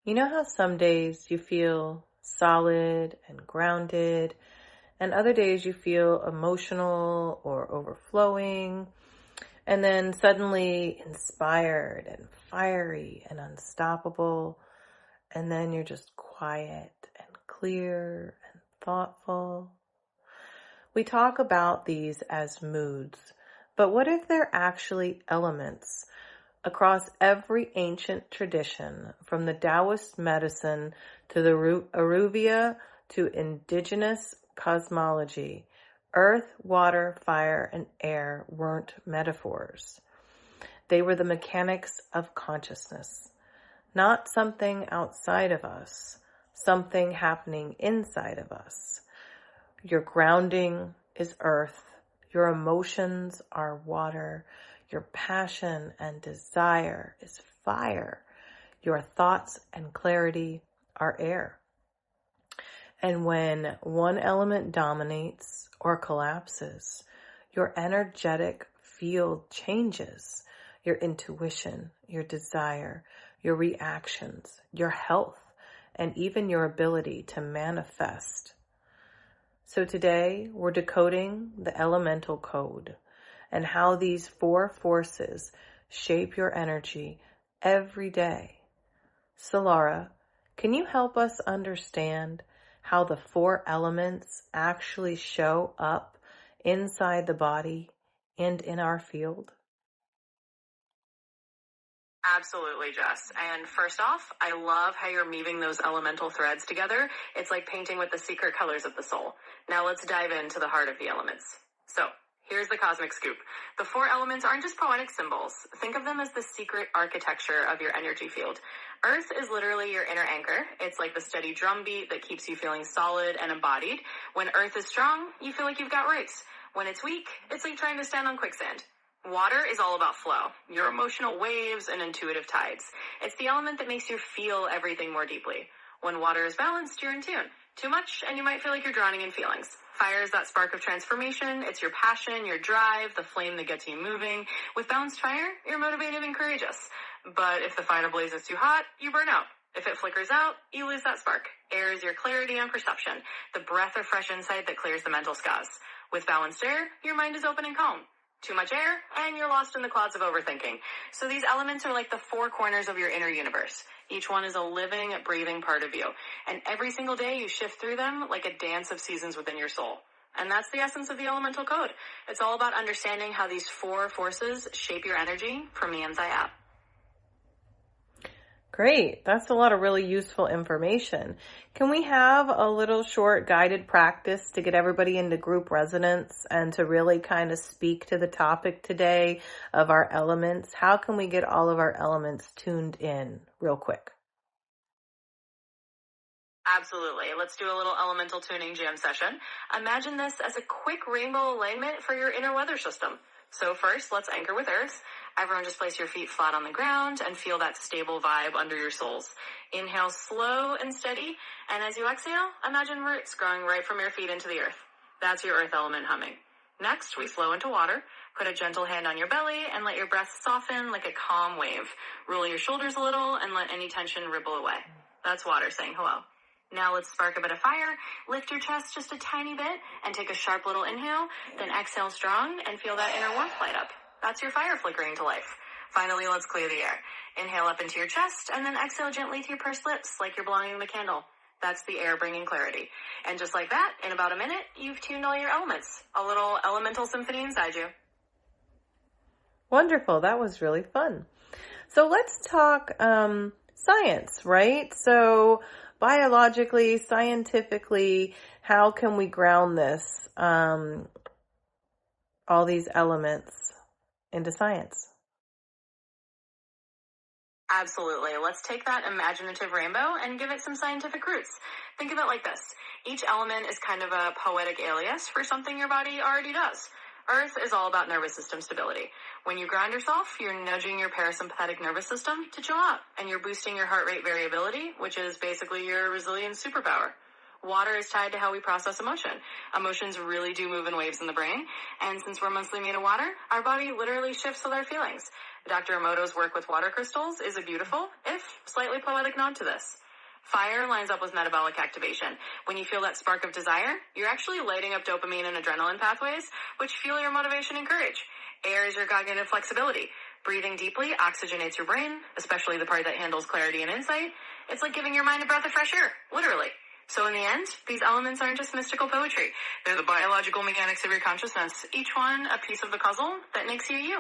You know how some days you feel solid and grounded, and other days you feel emotional or overflowing, and then suddenly inspired and fiery and unstoppable, and then you're just quiet and clear and thoughtful. We talk about these as moods, but what if they're actually elements? Across every ancient tradition, from the Taoist medicine to the Aruvia to indigenous cosmology, earth, water, fire, and air weren't metaphors. They were the mechanics of consciousness, not something outside of us, something happening inside of us. Your grounding is earth. Your emotions are water. Your passion and desire is fire. Your thoughts and clarity are air. And when one element dominates or collapses, your energetic field changes. Your intuition, your desire, your reactions, your health, and even your ability to manifest. So today we're decoding the elemental code and how these four forces shape your energy every day. Solara, can you help us understand how the four elements actually show up inside the body and in our field? Absolutely, Jess. And first off, I love how you're weaving those elemental threads together. It's like painting with the secret colors of the soul. Now let's dive into the heart of the elements. So, here's the cosmic scoop. The four elements aren't just poetic symbols. Think of them as the secret architecture of your energy field. Earth is literally your inner anchor. It's like the steady drumbeat that keeps you feeling solid and embodied. When Earth is strong, you feel like you've got roots. When it's weak, it's like trying to stand on quicksand. Water is all about flow, your emotional waves and intuitive tides. It's the element that makes you feel everything more deeply. When water is balanced, you're in tune. Too much, and you might feel like you're drowning in feelings. Fire is that spark of transformation. It's your passion, your drive, the flame that gets you moving. With balanced fire, you're motivated and courageous. But if the fire blazes too hot, you burn out. If it flickers out, you lose that spark. Air is your clarity and perception, the breath of fresh insight that clears the mental scars. With balanced air, your mind is open and calm. Too much air, and you're lost in the clouds of overthinking. So these elements are like the four corners of your inner universe. Each one is a living, breathing part of you. And every single day you shift through them like a dance of seasons within your soul. And that's the essence of the elemental code. It's all about understanding how these four forces shape your energy from the inside out. Great. That's a lot of really useful information. Can we have a little short guided practice to get everybody into group resonance and to really kind of speak to the topic today of our elements? How can we get all of our elements tuned in real quick? Absolutely. Let's do a little elemental tuning jam session. Imagine this as a quick rainbow alignment for your inner weather system. So first, let's anchor with earth. Everyone just place your feet flat on the ground and feel that stable vibe under your soles. Inhale slow and steady. And as you exhale, imagine roots growing right from your feet into the earth. That's your earth element humming. Next, we flow into water. Put a gentle hand on your belly and let your breath soften like a calm wave. Roll your shoulders a little and let any tension ripple away. That's water saying hello. Now let's spark a bit of fire. Lift your chest just a tiny bit and take a sharp little inhale. Then exhale strong and feel that inner warmth light up. That's your fire flickering to life. Finally, let's clear the air. Inhale up into your chest and then exhale gently through pursed lips like you're blowing the candle. That's the air bringing clarity. And just like that, in about a minute, you've tuned all your elements. A little elemental symphony inside you. Wonderful. That was really fun. So let's talk science, right? So biologically, scientifically, how can we ground this, all these elements into science? Absolutely. Let's take that imaginative rainbow and give it some scientific roots. Think of it like this. Each element is kind of a poetic alias for something your body already does. Earth is all about nervous system stability. When you ground yourself, you're nudging your parasympathetic nervous system to chill out, and you're boosting your heart rate variability, which is basically your resilience superpower. Water is tied to how we process emotion. Emotions really do move in waves in the brain, and since we're mostly made of water, our body literally shifts with our feelings. Dr. Emoto's work with water crystals is a beautiful, if slightly poetic nod to this. Fire lines up with metabolic activation. When you feel that spark of desire, you're actually lighting up dopamine and adrenaline pathways, which fuel your motivation and courage. Air is your cognitive flexibility. Breathing deeply oxygenates your brain, especially the part that handles clarity and insight. It's like giving your mind a breath of fresh air, literally. So in the end, these elements aren't just mystical poetry. They're the biological mechanics of your consciousness, each one a piece of the puzzle that makes you you.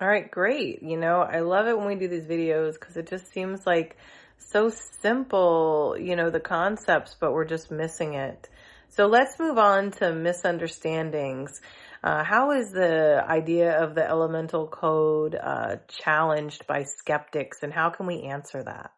All right, great. I love it when we do these videos because it just seems like so simple, the concepts, but we're just missing it. So let's move on to misunderstandings. How is the idea of the elemental code challenged by skeptics, and how can we answer that?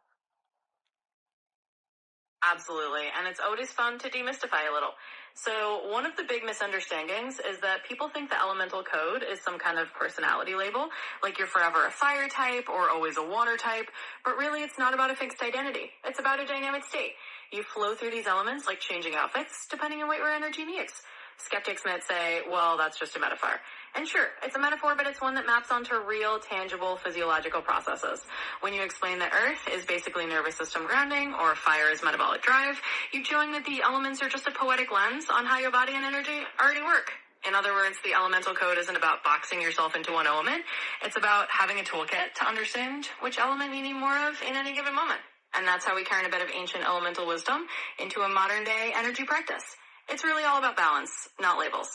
Absolutely, and it's always fun to demystify a little. So one of the big misunderstandings is that people think the elemental code is some kind of personality label, like you're forever a fire type or always a water type, but really it's not about a fixed identity. It's about a dynamic state. You flow through these elements like changing outfits, depending on what your energy needs. Skeptics might say, well, that's just a metaphor. And sure, it's a metaphor, but it's one that maps onto real, tangible, physiological processes. When you explain that Earth is basically nervous system grounding, or fire is metabolic drive, you're showing that the elements are just a poetic lens on how your body and energy already work. In other words, the elemental code isn't about boxing yourself into one element. It's about having a toolkit to understand which element you need more of in any given moment. And that's how we carry a bit of ancient elemental wisdom into a modern day energy practice. It's really all about balance, not labels.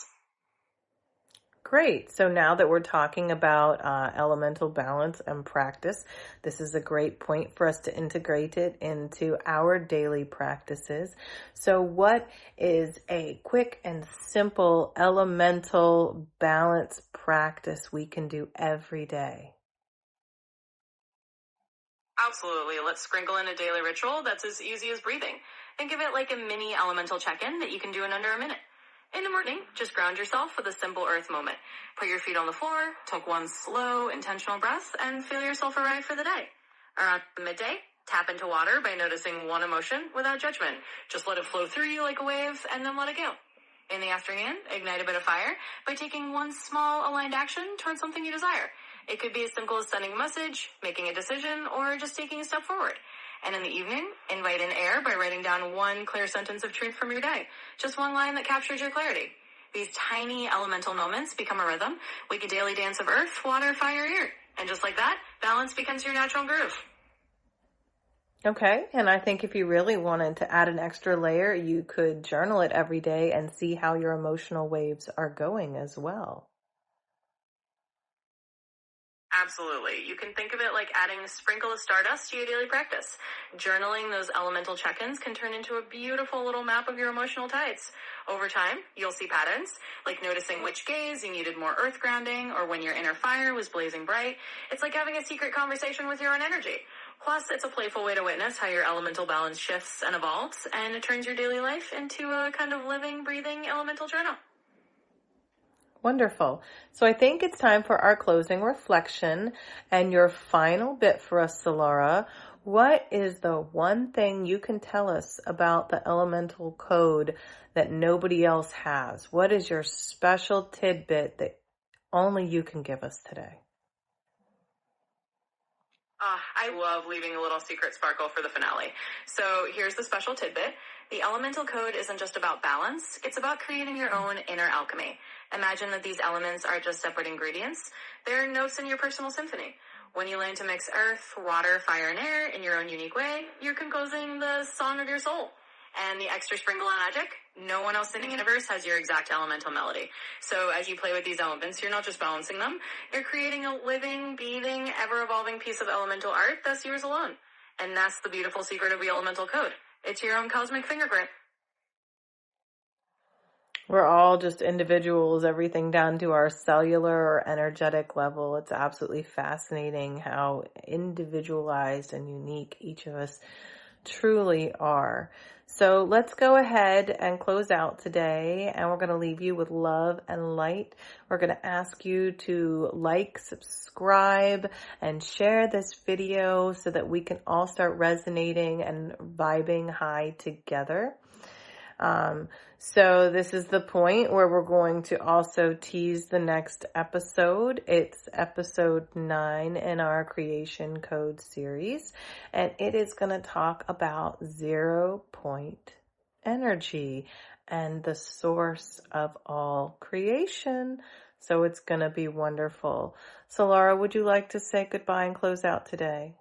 Great. So now that we're talking about elemental balance and practice, this is a great point for us to integrate it into our daily practices. So what is a quick and simple elemental balance practice we can do every day? Absolutely. Let's sprinkle in a daily ritual that's as easy as breathing. Think of it like a mini elemental check-in that you can do in under a minute. In the morning, just ground yourself with a simple earth moment. Put your feet on the floor, take one slow, intentional breath, and feel yourself arrive for the day. Around midday, tap into water by noticing one emotion without judgment. Just let it flow through you like a wave, and then let it go. In the afternoon, ignite a bit of fire by taking one small aligned action towards something you desire. It could be as simple as sending a message, making a decision, or just taking a step forward. And in the evening, invite in air by writing down one clear sentence of truth from your day. Just one line that captures your clarity. These tiny elemental moments become a rhythm, like a daily dance of earth, water, fire, air. And just like that, balance becomes your natural groove. Okay, and I think if you really wanted to add an extra layer, you could journal it every day and see how your emotional waves are going as well. Absolutely. You can think of it like adding a sprinkle of stardust to your daily practice. Journaling those elemental check-ins can turn into a beautiful little map of your emotional tides. Over time, you'll see patterns, like noticing which gaze you needed more earth grounding, or when your inner fire was blazing bright. It's like having a secret conversation with your own energy. Plus, it's a playful way to witness how your elemental balance shifts and evolves, and it turns your daily life into a kind of living, breathing elemental journal. Wonderful. So I think it's time for our closing reflection and your final bit for us, Solara. What is the one thing you can tell us about the elemental code that nobody else has? What is your special tidbit that only you can give us today? I love leaving a little secret sparkle for the finale. So here's the special tidbit. The elemental code isn't just about balance. It's about creating your own inner alchemy. Imagine that these elements are just separate ingredients. They're notes in your personal symphony. When you learn to mix earth, water, fire, and air in your own unique way, you're composing the song of your soul. And the extra sprinkle of magic, no one else in the universe has your exact elemental melody. So as you play with these elements, you're not just balancing them, you're creating a living, breathing, ever-evolving piece of elemental art that's yours alone. And that's the beautiful secret of the elemental code. It's your own cosmic fingerprint. We're all just individuals, everything down to our cellular or energetic level. It's absolutely fascinating how individualized and unique each of us truly are. So let's go ahead and close out today, and we're going to leave you with love and light. We're going to ask you to like, subscribe, and share this video so that we can all start resonating and vibing high together. So this is the point where we're going to also tease the next episode. It's episode 9 in our Creation Code series, and it is going to talk about 0-point energy and the source of all creation. So it's going to be wonderful. Solara, would you like to say goodbye and close out today?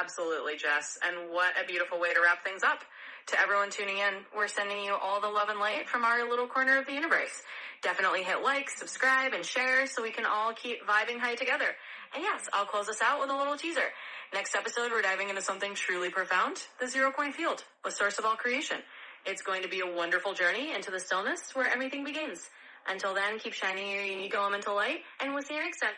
Absolutely, Jess. And what a beautiful way to wrap things up. To everyone tuning in, we're sending you all the love and light from our little corner of the universe. Definitely hit like, subscribe, and share so we can all keep vibing high together. And yes, I'll close us out with a little teaser. Next episode, we're diving into something truly profound, the 0-point field, the source of all creation. It's going to be a wonderful journey into the stillness where everything begins. Until then, keep shining your unique elemental light, and we'll see you next time.